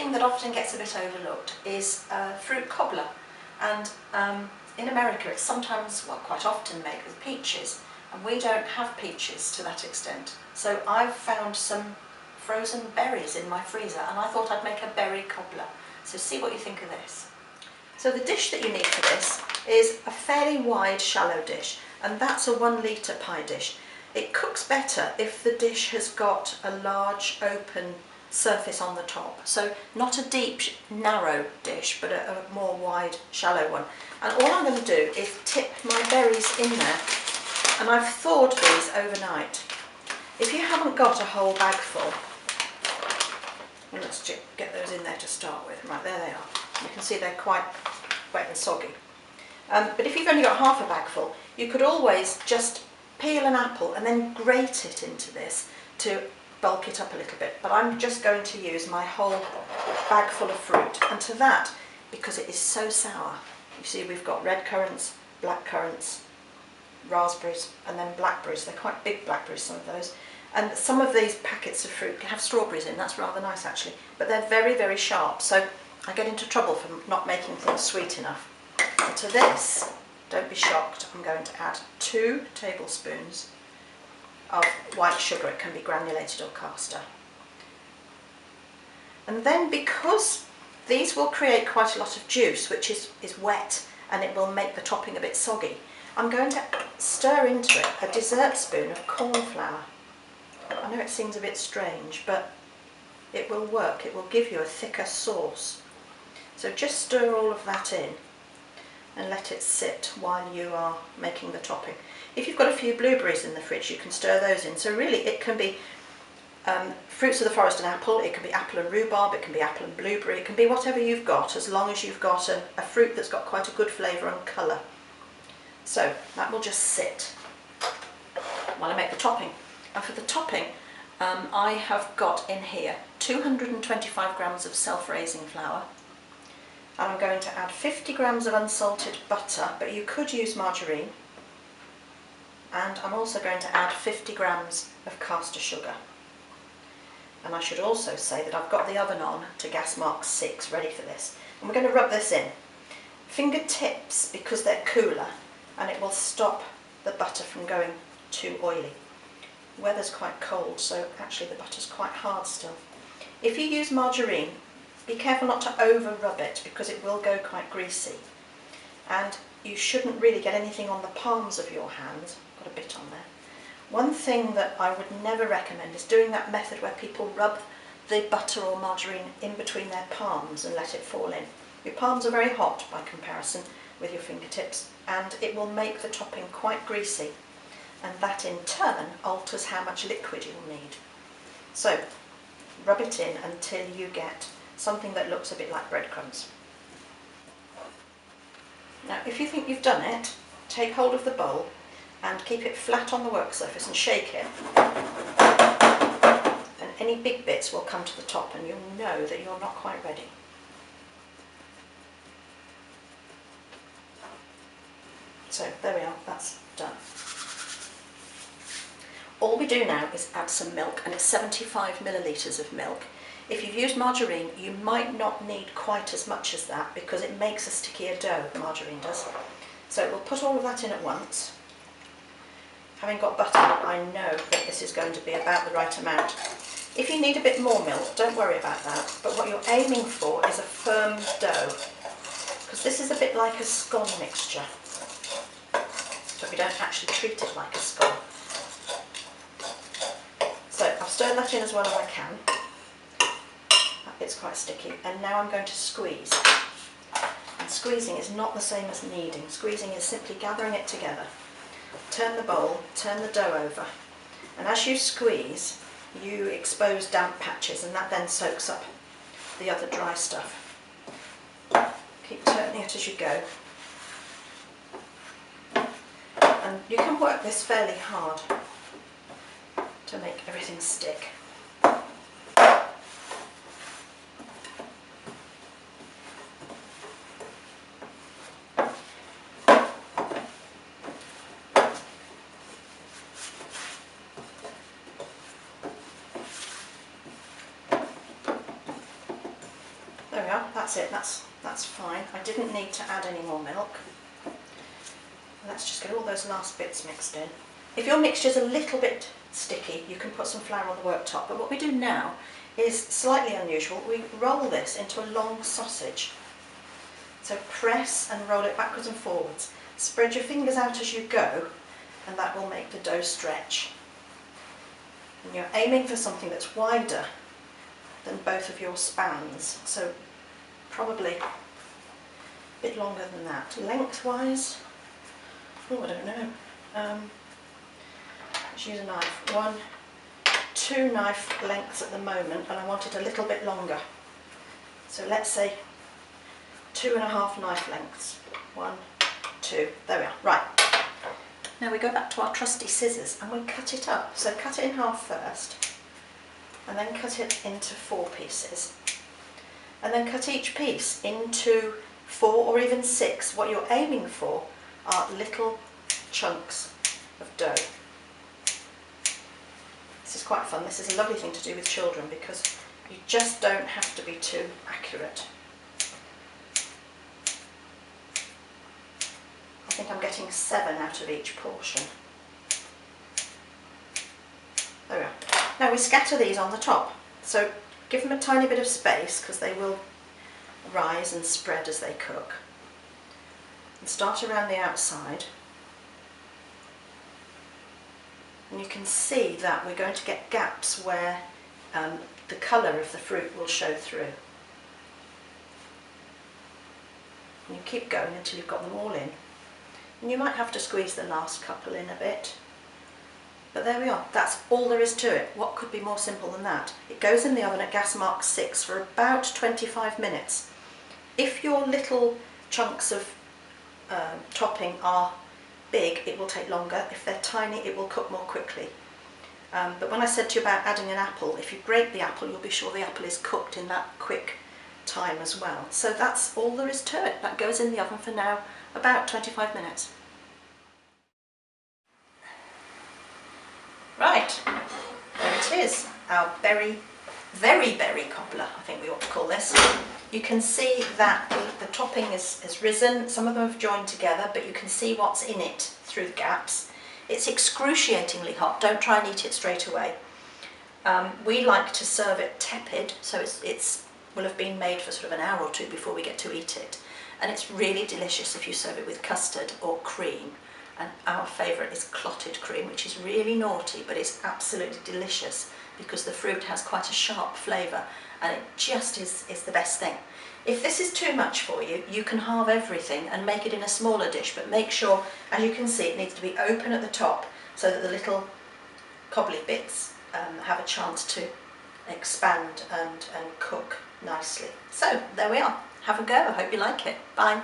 thing that often gets a bit overlooked is fruit cobbler, and in America it's sometimes, well, quite often made with peaches, and we don't have peaches to that extent. So I've found some frozen berries in my freezer, and I thought I'd make a berry cobbler. So see what you think of this. So the dish that you need for this is a fairly wide shallow dish, and that's a 1 litre pie dish. It cooks better if the dish has got a large open surface on the top. So not a deep narrow dish, but a more wide shallow one. And all I'm going to do is tip my berries in there, and I've thawed these overnight. If you haven't got a whole bag full, well, let's get those in there to start with. Right, there they are. You can see they're quite wet and soggy. But if you've only got half a bag full, you could always just peel an apple and then grate it into this to bulk it up a little bit. But I'm just going to use my whole bag full of fruit. And to that, because it is so sour, you see we've got red currants, black currants, raspberries, and then blackberries. They're quite big blackberries, some of those. And some of these packets of fruit have strawberries in. That's rather nice actually, but they're very, very sharp, so I get into trouble for not making things sweet enough. And to this, don't be shocked, I'm going to add 2 tablespoons of white sugar. It can be granulated or caster. And then, because these will create quite a lot of juice, which is wet, and it will make the topping a bit soggy, I'm going to stir into it a dessert spoon of cornflour. I know it seems a bit strange, but it will work. It will give you a thicker sauce. So just stir all of that in and let it sit while you are making the topping. If you've got a few blueberries in the fridge, you can stir those in. So really it can be fruits of the forest and apple, it can be apple and rhubarb, it can be apple and blueberry, it can be whatever you've got, as long as you've got a fruit that's got quite a good flavour and colour. So that will just sit while I make the topping. And for the topping, I have got in here 225 grams of self-raising flour, and I'm going to add 50 grams of unsalted butter, but you could use margarine, and I'm also going to add 50 grams of caster sugar. And I should also say that I've got the oven on to gas mark 6, ready for this. And we're going to rub this in. Fingertips, because they're cooler, and it will stop the butter from going too oily. The weather's quite cold, so actually the butter's quite hard still. If you use margarine, be careful not to over rub it, because it will go quite greasy. And you shouldn't really get anything on the palms of your hands. Got a bit on there. One thing that I would never recommend is doing that method where people rub the butter or margarine in between their palms and let it fall in. Your palms are very hot by comparison with your fingertips, and it will make the topping quite greasy, and that in turn alters how much liquid you'll need. So rub it in until you get something that looks a bit like breadcrumbs. Now if you think you've done it, take hold of the bowl and keep it flat on the work surface and shake it, and any big bits will come to the top and you'll know that you're not quite ready. So there we are, that's done. All we do now is add some milk, and it's 75 millilitres of milk. If you've used margarine, you might not need quite as much as that because it makes a stickier dough, margarine does. So we'll put all of that in at once. Having got butter, I know that this is going to be about the right amount. If you need a bit more milk, don't worry about that, but what you're aiming for is a firm dough, because this is a bit like a scone mixture, but we don't actually treat it like a scone. So I've stirred that in as well as I can. It's quite sticky, and now I'm going to squeeze. And squeezing is not the same as kneading. Squeezing is simply gathering it together. Turn the bowl, turn the dough over, and as you squeeze, you expose damp patches, and that then soaks up the other dry stuff. Keep turning it as you go. And you can work this fairly hard to make everything stick. there we are, that's it, that's fine. I didn't need to add any more milk. Let's just get all those last bits mixed in. If your mixture's a little bit sticky, you can put some flour on the worktop, but what we do now is slightly unusual. We roll this into a long sausage. So press and roll it backwards and forwards. Spread your fingers out as you go, and that will make the dough stretch. And you're aiming for something that's wider than both of your spans, so probably a bit longer than that. Lengthwise, oh, I don't know. Let's use a knife. 2 knife lengths at the moment, and I want it a little bit longer. So let's say 2.5 knife lengths. 1, 2, there we are. Right. Now we go back to our trusty scissors and we cut it up. So cut it in half first, and then cut it into 4 pieces. And then cut each piece into 4 or even 6. What you're aiming for are little chunks of dough. This is quite fun. This is a lovely thing to do with children because you just don't have to be too accurate. I think I'm getting 7 out of each portion. There we are. Now we scatter these on the top. So give them a tiny bit of space because they will rise and spread as they cook. And start around the outside. And you can see that we're going to get gaps where the colour of the fruit will show through. And you keep going until you've got them all in. And you might have to squeeze the last couple in a bit. But there we are, that's all there is to it. What could be more simple than that? It goes in the oven at gas mark 6 for about 25 minutes. If your little chunks of topping are big, it will take longer. If they're tiny, it will cook more quickly. But when I said to you about adding an apple, if you grate the apple, you'll be sure the apple is cooked in that quick time as well. So that's all there is to it. That goes in the oven for now about 25 minutes. Right, there it is, our very berry cobbler, I think we ought to call this. You can see that the topping has risen. Some of them have joined together, but you can see what's in it through the gaps. It's excruciatingly hot. Don't try and eat it straight away. We like to serve it tepid, so it's will have been made for sort of an hour or 2 before we get to eat it. And it's really delicious if you serve it with custard or cream. And our favourite is clotted cream, which is really naughty, but it's absolutely delicious because the fruit has quite a sharp flavour, and it just is the best thing. If this is too much for you, you can halve everything and make it in a smaller dish, but make sure, as you can see, it needs to be open at the top so that the little cobbly bits have a chance to expand and cook nicely. So there we are. Have a go. I hope you like it. Bye.